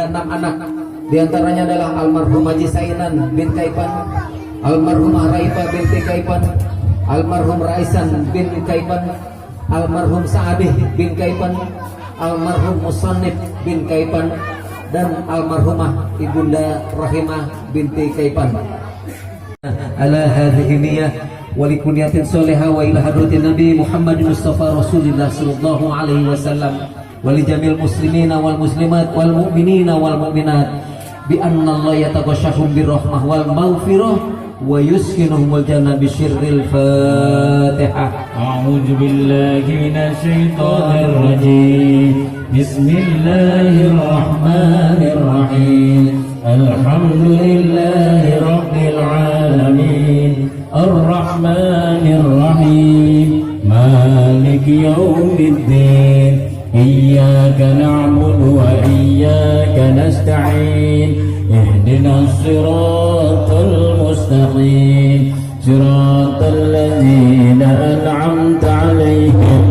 ada 6 anak. Di antaranya adalah almarhum Haji Sainan bin Kaipan, almarhum Raifa binti Kaipan, almarhum Raisan bin Kaipan, almarhum Sa'adih bin Kaipan, almarhum Musannif bin Kaipan, dan almarhumah Ibunda Rahimah binti Kaipan. Ala hadhihi niyyah wa likunniyatin salihah wa ila hadratin Nabi Muhammad Mustafa Rasulullah sallallahu alaihi wasallam wa li jamil muslimina wal muslimat wal mu'minina wal mu'minat bi anna Allah yataghashahum birrahmah wal maghfirah wa yuskinuhumul jannah bisyirril Fatihah. A'udzu billahi minasy syaithanir rajim. Bismillahirrahmanirrahim. Alhamdulillahi rabbil alamin. Ar-Rahmanir Rahim. Maliki yaumiddin. Iyyaka na'budu wa iyyaka nasta'in. Ihdinas siratal mustaqim. Siratal ladzina an'amta 'alaihim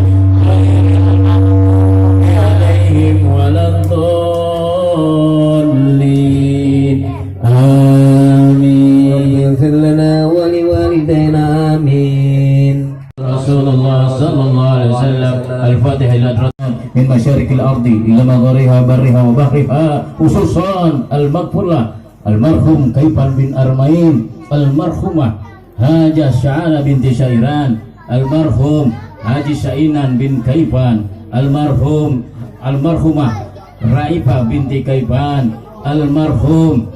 ghairil maghdubi 'alaihim waladdallin. Amin. Ighfir lana wa liwalidayna amin. Rasulullah sallallahu alaihi wasallam. Al-Fatihah ila min masyarikil ardi ila magharibiha barriha wa bahriha, khususan al-maghfurlah almarhum Kaipan bin Armain, almarhumah Hajah Sya'ala binti Syairan, almarhum Haji Sainan bin Kaipan, almarhumah Raifa binti Kaipan, almarhum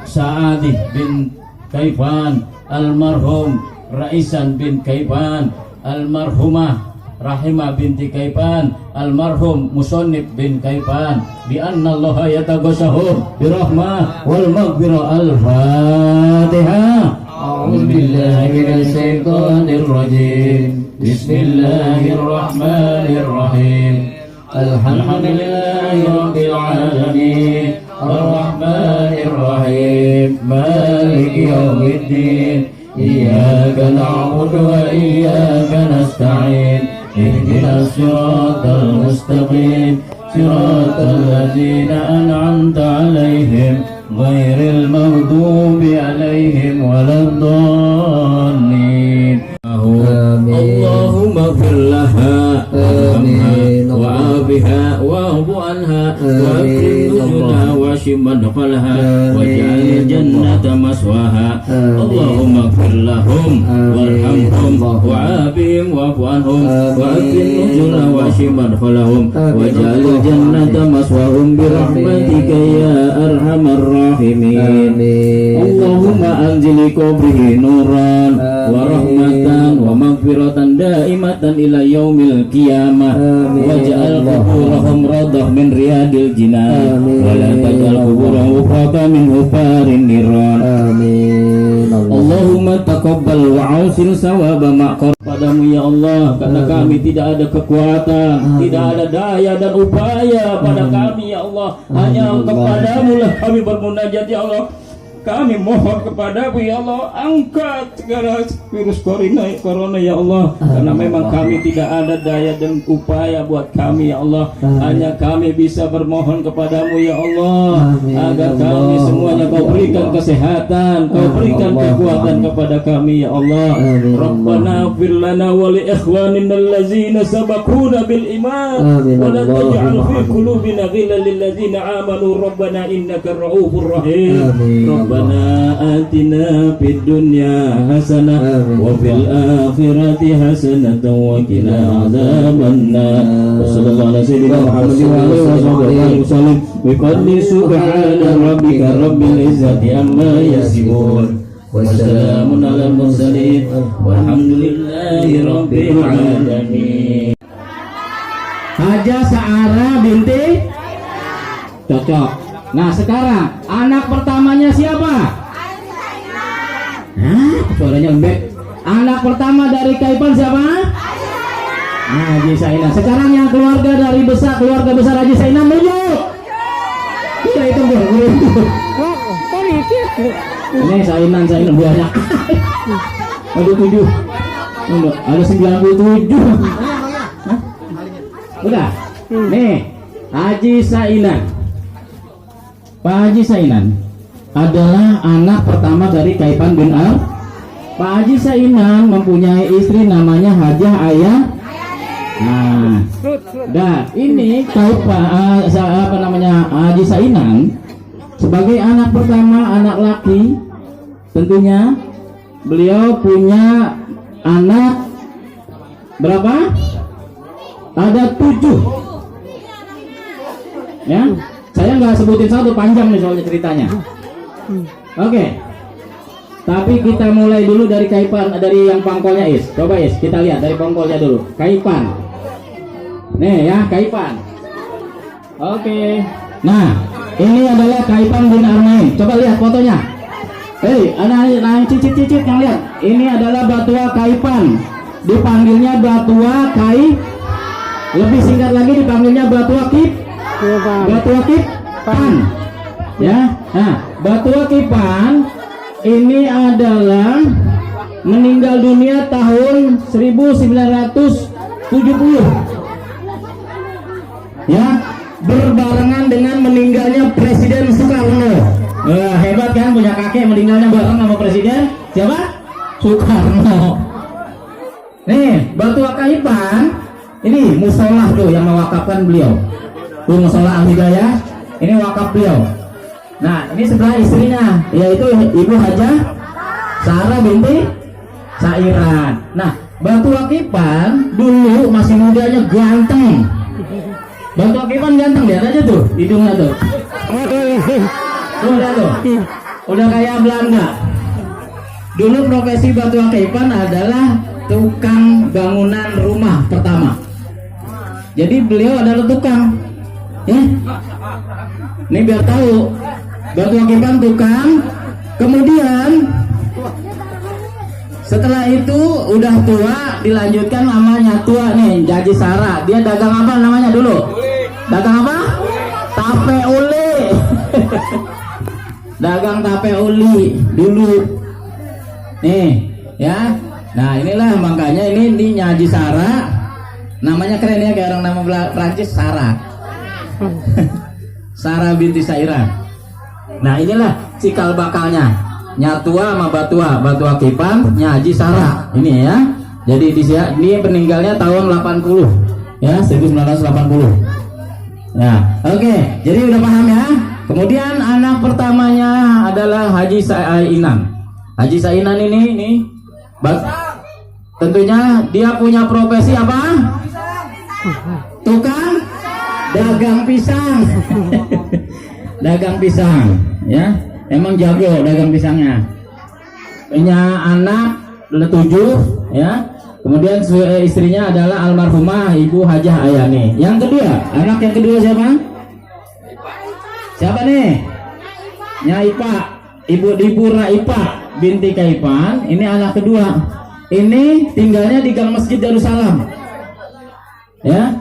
Sa'adih bin Kaipan, almarhum Raisan bin Kaipan, almarhumah Rahimah binti Kaipan, almarhum Musannif bin Kaipan, bi anna Allah yataghashahum birahmah wal maghfirah. Al-Fatihah. A'udzu billahi minasy syaithanir rajim. Bismillahirrahmanirrahim. Alhamdulillahi rabbil alamin. Ar-Rahmanir Rahim. Maliki yaumiddin. Iyyaka na'budu wa iyyaka nasta'in. Ihdinas siratal mustaqim. Siratal ladzina an'amta 'alaihim ghairil maghdubi 'alaihim waladdallin. Allahumma ighfir laha wa abiha wa abu anha wa akrim nuzulah wa shimman qalha waj'al jannata maswaha. Allahumma ighfir lahum warhamhum wa abihim wa abu anhum wa akrim nuzulah wa shimman qalahum waj'al jannata maswahum birahmatika ya arhamar rahimin. Allahumma anzil qabrihi nuran wa rahmatan wa maghfiratan daimatan ila yaumil qiyamah waj'al quburahum radah min riyadil jinan wa la taj'al quburahum ufrata min hufarin niran. Amin. Allahumma taqabbal wa ausil sawaba ma'qar. Padamu ya Allah, karena kami tidak ada kekuatan, tidak ada daya dan upaya pada kami ya Allah, hanya kepadamu lah kami bermunajat ya Allah. Kami mohon kepadamu ya Allah, angkat segala virus corona ya Allah, karena memang kami tidak ada daya dan upaya buat kami ya Allah. Hanya kami bisa bermohon kepadamu ya Allah, agar kami semuanya kau berikan kesehatan, kau berikan kekuatan kepada kami ya Allah. Rabbana ighfir lana wa li ikhwanina allazina sabaquna bil iman wa la taj'al fi qulubina ghillan lil ladzina amanu rabbana innaka ra'ufur rahim. Rabbana atina fid dunya hasanah wa fil akhirati hasanah wa qina adzabannar. Sallallahu alaihi wasallam. Bi qadri subhana rabbika rabbil izzati amma yasifun. Wassalamun alal mursalin walhamdulillahi rabbil alamin. Haja Sa'ara binti cocok. Nah sekarang anak pertamanya siapa? Suaranya lembek. Anak pertama dari Kaipan siapa? Haji Sainan. Sekarang yang keluarga besar Haji Sainan menunjuk. Tidak itu ini Sainan banyak. Ada 7. Ada 97. Udah. Nih Haji Sainan. Pak Haji Sainan adalah anak pertama dari Kaipan bin Al. Pak Haji Sainan mempunyai istri namanya Hajah Ayah. Nah, ini Kaipan Haji Sainan sebagai anak pertama, anak laki, tentunya beliau punya anak berapa? Ada 7. Ya, saya nggak sebutin satu, panjang nih soalnya ceritanya. Oke. Tapi kita mulai dulu dari Kaipan, dari yang pangkolnya Is. Coba Is, kita lihat dari pangkolnya dulu. Kaipan. Nih ya, Kaipan. Oke. Nah, ini adalah Kaipan bin Arnain. Coba lihat fotonya. Anak cicit-cicit yang lihat. Ini adalah Batua Kaipan. Dipanggilnya Batua Kai. Lebih singkat lagi dipanggilnya Batua Kip. Batua Kipan. Ya. Nah, Batua Kipan ini adalah meninggal dunia tahun 1970. Ya, berbarengan dengan meninggalnya Presiden Soekarno. Hebat kan, punya kakek meninggalnya bareng sama Presiden siapa? Soekarno. Nih, Batua Kaipan ini musola tuh yang mewakafkan beliau. Tuh musola Al-Hidayah, ini wakaf beliau. Nah, ini sebelah istrinya, yaitu Ibu Hajah Sarah binti Sairan. Nah, Batua Kipan dulu masih mudanya ganteng. Batua Kipan ganteng, lihat aja tuh hidungnya tuh. Tuh lihat tuh, udah kayak Belanda. Dulu profesi Batua Kipan adalah tukang bangunan rumah pertama. Jadi beliau adalah tukang. Ya, ini biar tahu. Batua Kipan tukang. Kemudian setelah itu udah tua, dilanjutkan namanya tua nih, Haji Sarah. Dia dagang apa namanya dulu? Dagang apa? Tape uli. Dagang tape uli dulu. Nih, ya. Nah, inilah makanya ini Haji Sarah. Namanya keren ya, kayak orang nama Prancis, Sarah. Sarah binti Sairan. Nah, inilah cikal bakalnya. Nyatua sama Batua, Batua Kipan, Haji Sarah. Ini ya. Jadi dia meninggalnya tahun 80. Ya, 1980. Ya, oke. Jadi udah paham ya. Kemudian anak pertamanya adalah Haji Sainan. Haji Sainan ini tentunya dia punya profesi apa? Tukang dagang pisang. Dagang pisang, ya. Emang jago dagang pisangnya. Punya anak 7, ya. Kemudian istrinya adalah almarhumah Ibu Hajah Ayani. Yang kedua, anak yang kedua siapa? Siapa nih? Nyaipa, Ibu Raipa binti Kaipan. Ini anak kedua. Ini tinggalnya di Gang Masjid Darussalam. Ya.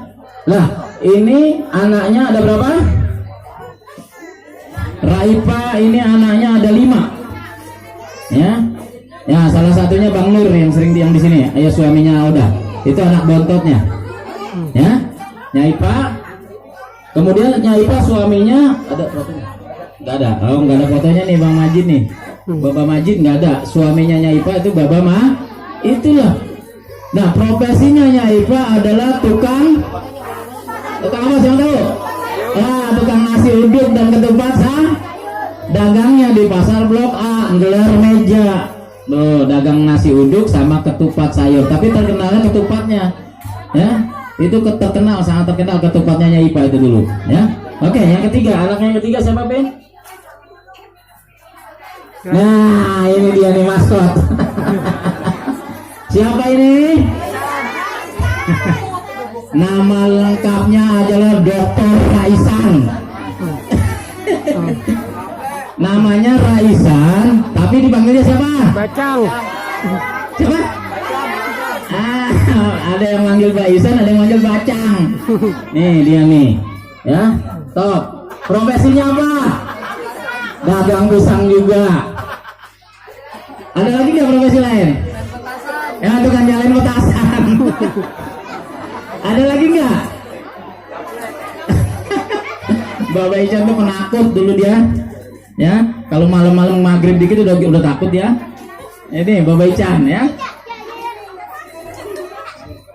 Lah, ini anaknya ada berapa? Raipa ini anaknya ada 5. Ya. Ya, salah satunya Bang Nur yang sering yang di sini, ayah suaminya Oda. Itu anak bontotnya. Ya. Nyaipa. Kemudian Nyaipa suaminya ada fotonya? Enggak ada. Oh, enggak ada fotonya nih Bang Majid nih. Bapak Majid enggak ada. Suaminya Nyaipa itu Bapak itulah. Nah, profesinya Nyaipa adalah tukang apa siapa tahu? Tukang nasi uduk dan ketupat dagangnya di pasar Blok A, gelar meja. Loh, dagang nasi uduk sama ketupat sayur, tapi terkenalnya ketupatnya. Ya, itu terkenal, sangat terkenal ketupatnya Nyaipa itu dulu, ya. Oke, yang ketiga, anaknya yang ketiga siapa, Ben? Nah, ini dia nih maskot. Siapa ini? Nama lengkapnya adalah Dr. Raisan. Namanya Raisan, tapi dipanggilnya siapa? Bacang. Siapa? Ada yang manggil Raisan, ada yang manggil Bacang. Nih dia nih, ya. Top. Profesinya apa? Dagang pisang juga. Ada lagi nggak profesi lain? Ya, tukang jalan petasan. Ada lagi nggak? Bapak Ican tuh penakut dulu dia. Ya, kalau malam-malam maghrib dikit udah takut ya. Ini Bapak Ican ya.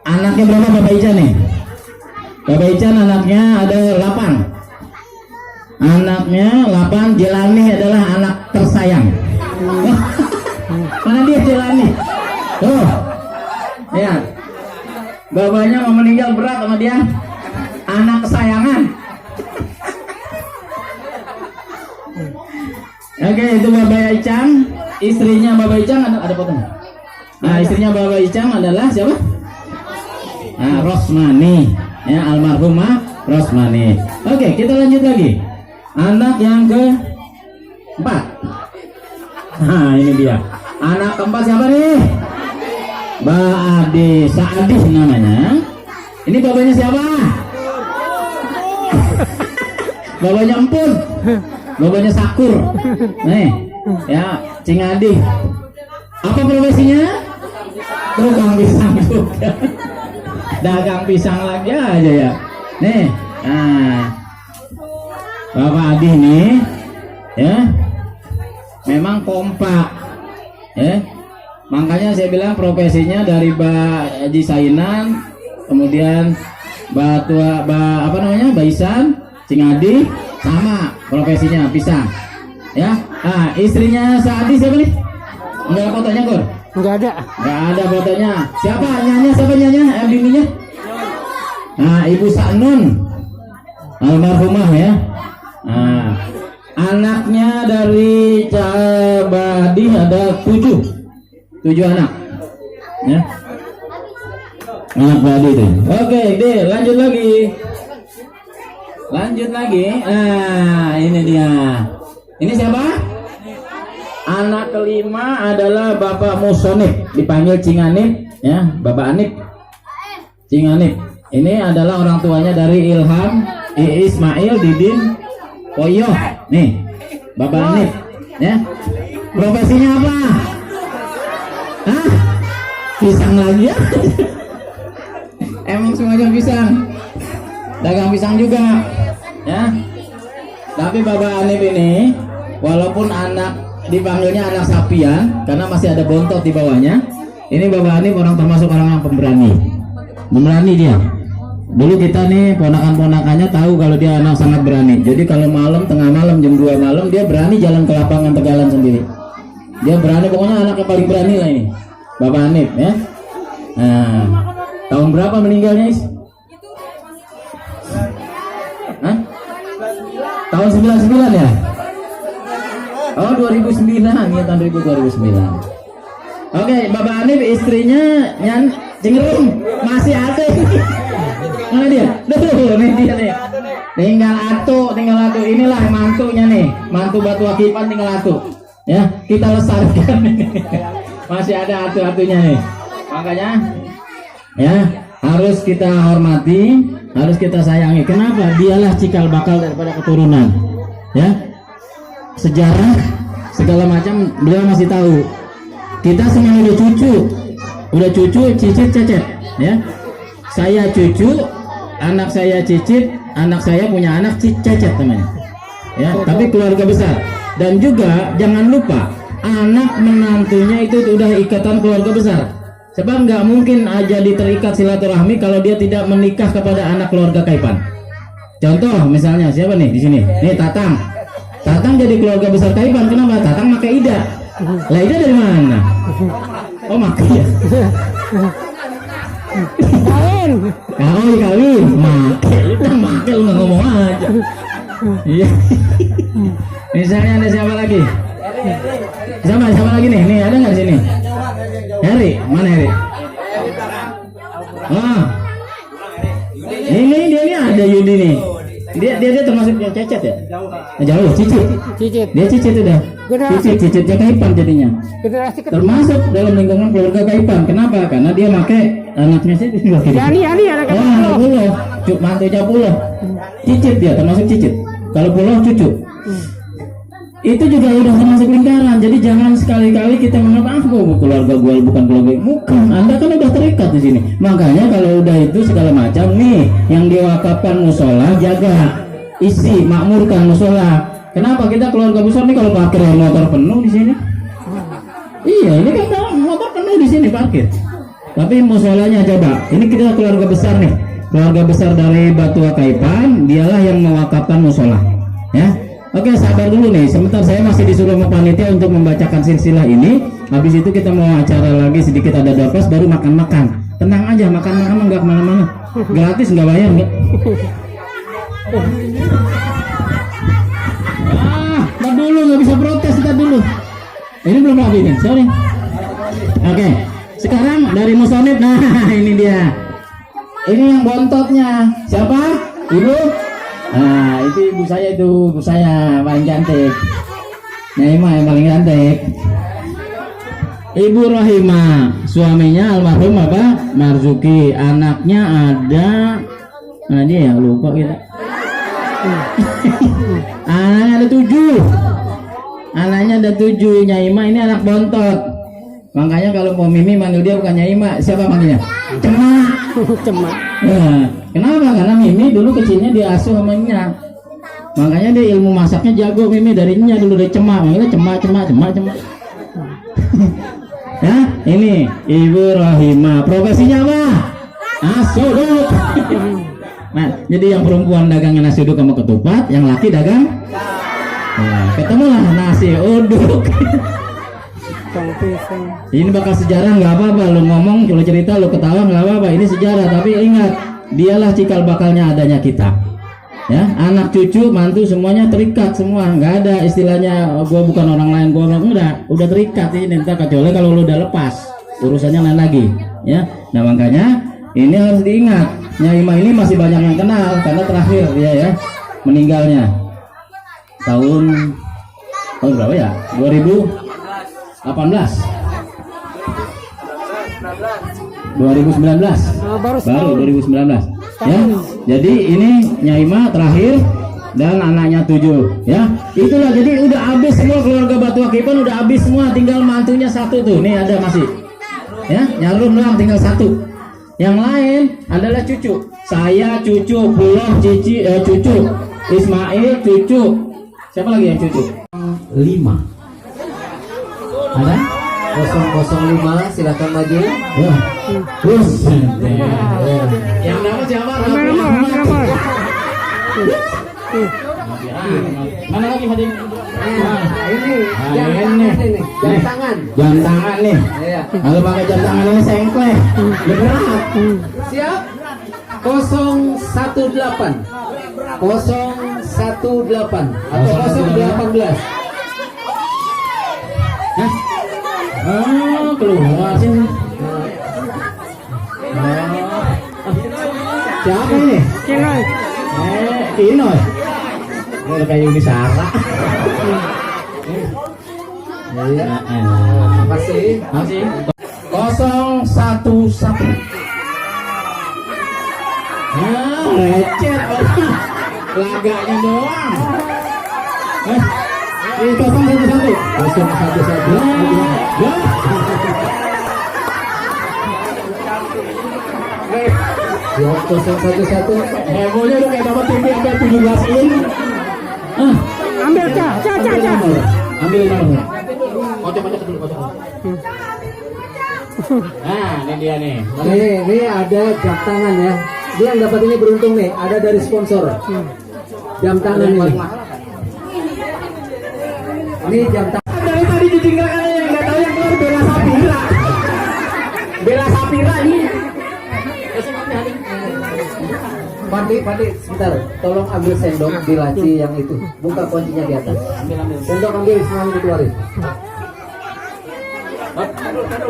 Anaknya berapa Bapak Ican nih? Bapak Ican anaknya ada 8. Anaknya 8, Jelani adalah anak tersayang. Mana dia Jelani? Tuh. Ya. Bapaknya mau meninggal berat sama dia. Anak kesayangan. Oke, itu Bapak Icang. Istrinya Bapak Icang ada fotonya. Nah, istrinya Bapak Icang adalah siapa? Nah, Rosmani. Ya, almarhumah Rosmani. Oke, kita lanjut lagi. Anak yang keempat. Nah, ini dia. Anak keempat siapa nih? Mbak Ade Saadih namanya. Ini bapaknya siapa? Bapaknya Empun. Bapaknya Sakur. Nih, ya, Cing Adi. Apa profesinya? Tukang pisang juga. Dagang pisang lagi aja ya. Nih, nah, Bapak Adi nih, ya, memang kompak, ya. Makanya saya bilang profesinya dari Mbak Haji Sainan, kemudian Mbak Isan, Cing Adi, sama profesinya pisang, ya. Ah, istrinya Saadi siapa nih? Enggak ada fotonya, Kur? Enggak ada. Enggak ada fotonya. Siapa nyanya? Siapa nyanya? Bininya? Nah, Ibu Sanun, almarhumah ya. Nah, anaknya dari Cabadi ada 7 anak, ya. Anak Badi itu. Oke, deh, lanjut lagi. Nah, ini dia. Ini siapa? Anak kelima adalah Bapak Musonib, dipanggil Cing Anip, ya, Bapak Anip. Cing Anip. Ini adalah orang tuanya dari Ilham, Ismail, Didin, Koyoh. Nih, Bapak Anip, ya. Profesinya apa? Hah? Pisang lagi ya? Emang semuanya pisang. Dagang pisang juga, ya. Tapi Bapak Anip ini, walaupun dipanggilnya anak sapian karena masih ada bontot di bawahnya. Ini Bapak Anip termasuk orang yang pemberani dia. Dulu kita nih ponakan-ponakannya tahu kalau dia anak sangat berani. Jadi kalau tengah malam jam 2 malam dia berani jalan ke lapangan Tegalan sendiri. Dia berani, pokoknya anak yang paling berani lah ini, Bapak Anip ya. Nah, tahun berapa meninggalnya Is? Hah? Tahun 99 ya? Oh 2009, ya tahun 2009. Oke, Bapak Anip istrinya Cingerum masih ada. Mana dia? Duh, nih dia nih. Tinggal atu. Inilah mantunya nih, mantu Batu Akipan tinggal atu. Ya, kita lestarikan. Masih ada atu-atunya nih. Makanya, ya harus kita hormati, harus kita sayangi. Kenapa? Dialah cikal bakal daripada keturunan. Ya. Sejarah segala macam beliau masih tahu. Kita semua udah cucu cicit cecet ya. Saya cucu, anak saya cicit, anak saya punya anak cecet teman ya. Tapi keluarga besar. Dan juga jangan lupa anak menantunya itu udah ikatan keluarga besar. Sebab nggak mungkin aja terikat silaturahmi kalau dia tidak menikah kepada anak keluarga Kaipan. Contoh misalnya siapa nih di sini? Nih Tatang jadi keluarga besar Kaipan. Kenapa? Tatang pakai Ida. Lah Ida dari mana? Oh makai ya. Kawin. Makai lu nggak ngomong aja. Iya. Misalnya ada siapa lagi? Siapa lagi nih? Nih ada nggak di sini? Heri, mana Heri? Ah, ini dia ada Yudi nih. Dia termasuk yang cecet ya? Jauh, cicit. Dia cicit udah. Cicitnya Kaipan jadinya. Termasuk dalam lingkungan keluarga Kaipan. Kenapa? Karena dia pakai anaknya sih. Yani anaknya. Oh, Puloh. Mantunya Puloh. Cicit dia, termasuk cicit. Kalau Puloh cucu. Itu juga udah termasuk lingkaran. Jadi jangan sekali-kali kita menganggap keluarga gue bukan keluarga. Bukan, Anda kan udah terikat di sini. Makanya kalau udah itu segala macam nih yang diwakafkan musola jaga. isi makmurkan musola. Kenapa kita keluarga besar nih kalau parkir motor penuh di sini? Iya, ini kan motor penuh di sini parkir. Tapi musolanya coba, ini kita keluarga besar nih, keluarga besar dari Batua Kaipan, dialah yang mewakafkan musola. Ya, oke, sabar dulu nih. Sebentar, saya masih disuruh sama panitia untuk membacakan silsilah ini. Habis itu kita mau acara lagi sedikit ada dapes, baru makan-makan. Tenang aja, makan-makan nggak kemana-mana, gratis nggak bayar nggak. Dulu nggak bisa protes, kita dulu. Ini belum rapi nih, sorry. Oke, sekarang dari Musonib. Nah, ini dia. Ini yang bontotnya. Siapa? Ibu? Nah, itu ibu saya paling cantik. Nyaima yang paling cantik. Ibu Rohima, suaminya almarhum apa? Marzuki. Anaknya ada, nah dia ya lupa kita. Anaknya ada 7. Anaknya ada 7. Nyaima ini anak bontot. Makanya kalau mau Mimi manggil dia bukan Nyaima, siapa manggilnya? Cemak. Cemak. Nah, kenapa? Karena Mimi dulu kecilnya diasuh sama Nya. Makanya dia ilmu masaknya jago. Mimi dari Nya dulu dari Cemak, manggilnya Cemak. Ya, ini Ibu Rohima. Profesinya apa? Asuduk. Nah, jadi yang perempuan dagangnya nasi uduk sama ketupat, yang laki dagang. Nah, ketemulah nasi uduk. Ini bakal sejarah, nggak apa-apa. Lu ngomong, lu cerita, lu ketawa nggak apa-apa. Ini sejarah, tapi ingat, dialah cikal bakalnya adanya kita. Ya, anak cucu, mantu semuanya terikat semua. Nggak ada istilahnya gua bukan orang lain, gua udah terikat ini. Entah kecuali kalau lu udah lepas, urusannya lain lagi. Ya, nah makanya ini harus diingat. Nyaima ini masih banyak yang kenal karena terakhir dia ya meninggalnya tahun berapa ya? 2018. 2019. Baru 2019. Ya. Jadi ini Nyaima terakhir dan anaknya 7 ya. Itulah, jadi udah habis semua keluarga Batua Kaipan, udah habis semua, tinggal mantunya 1 tuh. Nih ada masih. Ya, Nyalun doang tinggal 1. Yang lain adalah cucu. Saya cucu, Puloh cucu, Ismail cucu. Siapa lagi yang cucu? 5. Ada? 005, silakan maju. Ya. Terus. Yang nama siapa? Nama. Mana lagi hadir? Ini jam tangan. Jam tangan nih. Iya. Kalau pakai jam tangan ini sengklek. Berat. Siap? 018. 018 atau 018. Hah? Oh, keluar sih. Siapa ini? Kinoy. Kinoy. Ini kayak Yuni Sara. Iya. Makasih. 011. Lecet. Laganya doang. Ini 011. 011. Hebohnya udah kayak dapat TV sampai 17 in. Ambil Ca. Ambil nomor. Kocok dulu. Nah, ini dia nih. Ini ada jam tangan ya. Dia yang dapat ini beruntung nih, ada dari sponsor. Jam tangan ini. Ini jam tangan. Dari tadi dijinggakan yang nggak tahu yang keluar Bella Sapira ini. Pandi, sebentar. Tolong ambil sendok di laci yang itu. Buka kuncinya di atas. Ambil. Sendok ambil, semuanya dikeluarin.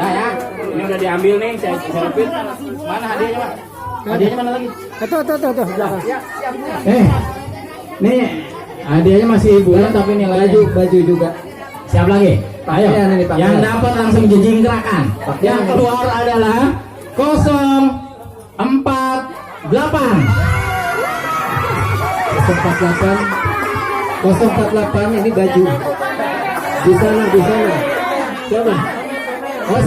Nah ya, ini udah diambil nih, saya repeat. Mana hadiahnya, Pak? Hadiahnya mana lagi? Tuh, belakang. Nih, hadiahnya masih bulan tapi nilai baju juga. Siap lagi? Ayo, yang dapat langsung jejingkrakan. Yang keluar adalah 048. 048 ini baju. Di sana. Coba. Oh,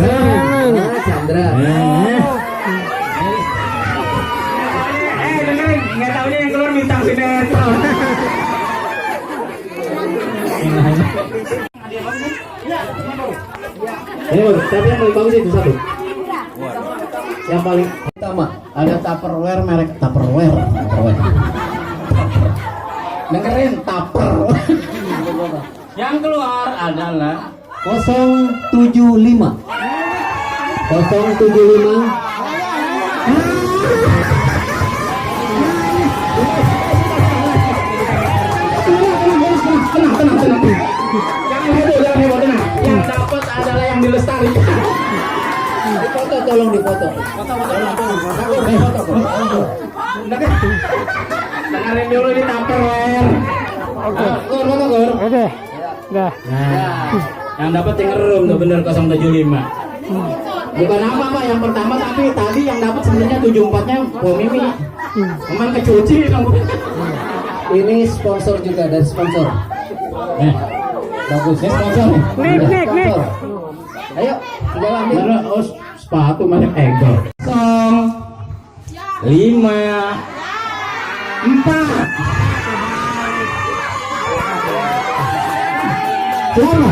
Chandra. Dengerin, nggak tahunya yang keluar bintang sinetron. bagus itu satu. Yang paling Utama. ada Tupperware, merek Tupperware. Dengerin Tupperware. Yang keluar adalah 075. 075. tenang. Jangan heboh, tenang. Yang dapat adalah yang dilestarikan. Difoto, tolong difoto. Dengerin dulu di Tupperware. Foto, Gur. Oke. Dah. Nah, yang dapat yang ngerum tuh bener 075. Bukan apa Pak, yang pertama tapi tadi yang dapat sebenarnya 74-nya Bu Mimi. Memang kecuci kamu. Ini sponsor juga dari sponsor. Bagus. Ini sponsor nih. Nek. Ayo, sudah ambil. Bener, oh, sepatu banyak Egor. 5 4 Siapa?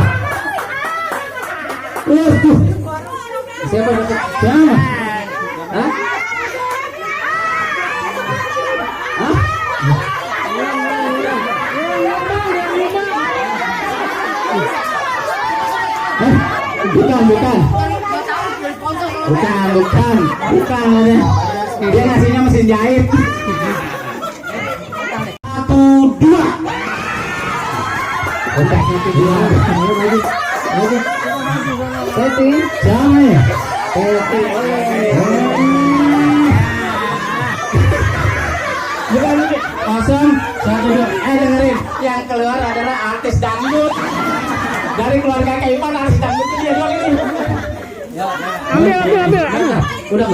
Siapa dapat? Siapa? Hah? Hah? Bukan. Dia ngasihnya mesin jahit. 1 2. Setting. Siapa ya? Setting. Bukan. 0 1 2. Dengerin. Yang keluar adalah artis dangdut. Dari keluarga Kaipan artis dangdut dia doang ini. Ambil. Udah.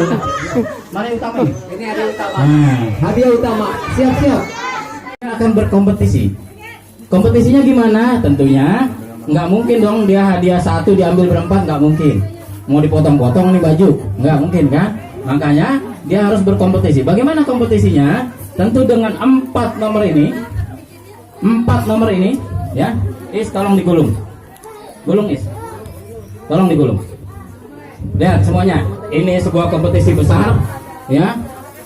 Mana yang utama nih? Ini ada utama. Nah, Hadiah utama. Siap. kita akan berkompetisi. Kompetisinya gimana? Tentunya nggak mungkin dong dia hadiah 1 diambil berempat, nggak mungkin. Mau dipotong-potong nih baju, nggak mungkin kan? Makanya dia harus berkompetisi. Bagaimana kompetisinya? Tentu dengan 4 nomor ini. 4 nomor ini, ya. Is tolong digulung. Gulung Is. Tolong digulung. Lihat semuanya. Ini sebuah kompetisi besar, ya.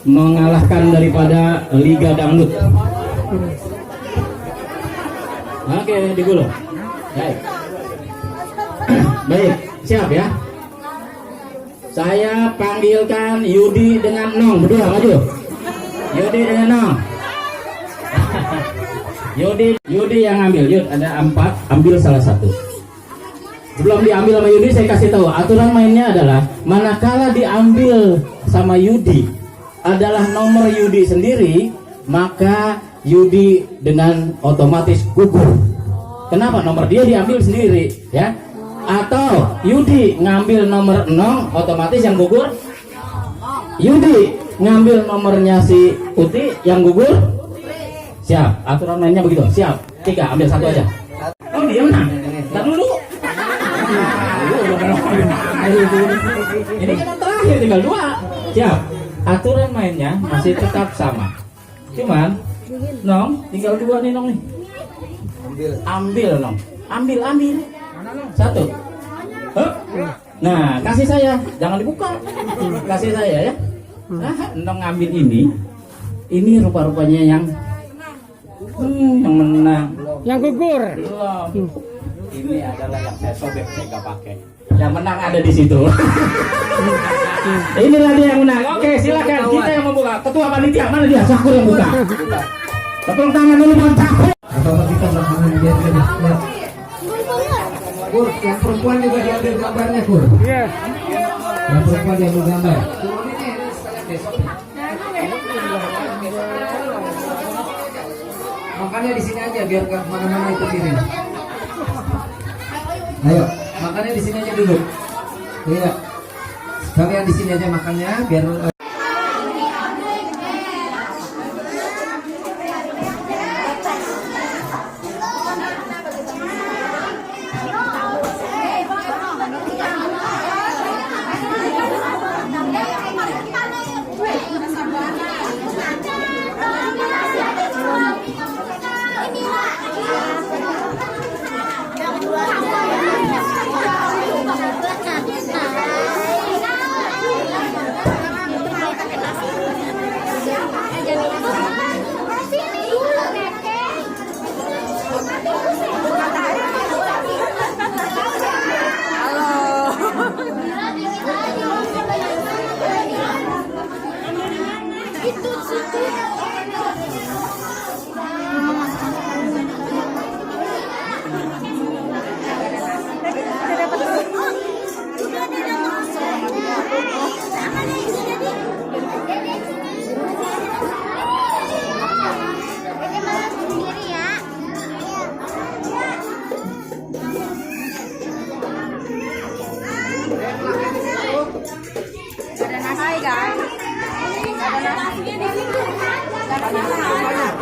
Mengalahkan daripada Liga Dangdut. Oke, digulung. Baik. Baik, siap ya. Saya panggilkan Yudi dengan Nong, berdua maju. Yudi dengan Nong. Yudi yang ambil. Yud ada 4, ambil salah satu. Sebelum diambil sama Yudi saya kasih tahu aturan mainnya adalah manakala diambil sama Yudi adalah nomor Yudi sendiri, maka Yudi dengan otomatis gugur. Kenapa? Nomor dia diambil sendiri, ya. Atau Yudi ngambil nomor 0, otomatis yang gugur Yudi. Ngambil nomornya si Uti, yang gugur siap. Aturan mainnya begitu. Siap. 3, ambil 1 aja. Oh, dia menang. Entar dulu. Ini kan yang terakhir, tinggal 2. Siap. Aturan mainnya masih tetap sama. Cuman Nong, tinggal 2 nih Nong nih. Ambil Nong. Ambil. 1. Hup. Nah, kasih saya, jangan dibuka. Kasih saya ya. Nah, Nong ngambil ini. Ini rupa-rupanya yang menang. Yang gugur. Belum. Ini adalah yang saya sobek, saya nggak pakai. Yang menang ada di situ. Inilah dia yang menang. Oke, silakan. Kita yang membuka. Ketua panitia mana dia? Sakur yang buka. Tepuk tangan dulu buat Sakur. Atau kita belakangan biar lebih. Kur, yang perempuan juga diambil gambarnya, Kur. Iya. Yang perempuan diambil gambar. Makannya di sini aja biar gak kemana-mana itu kiri. Ayo, makannya di sini aja dulu. Iya. Kalian di sini aja makannya biar Hai guys. Ada nasinya di sini. Ada nasi.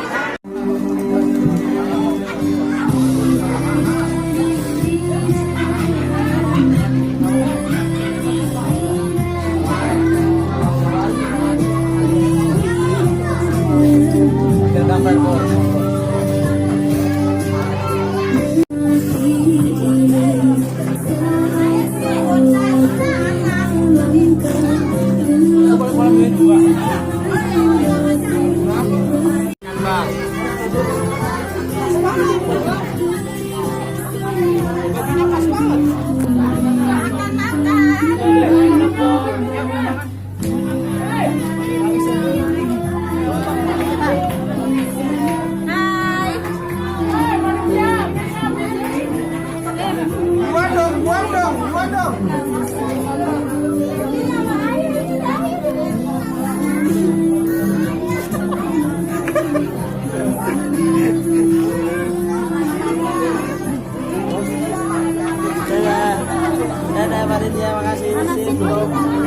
Dadah panitia, makasih. Sip.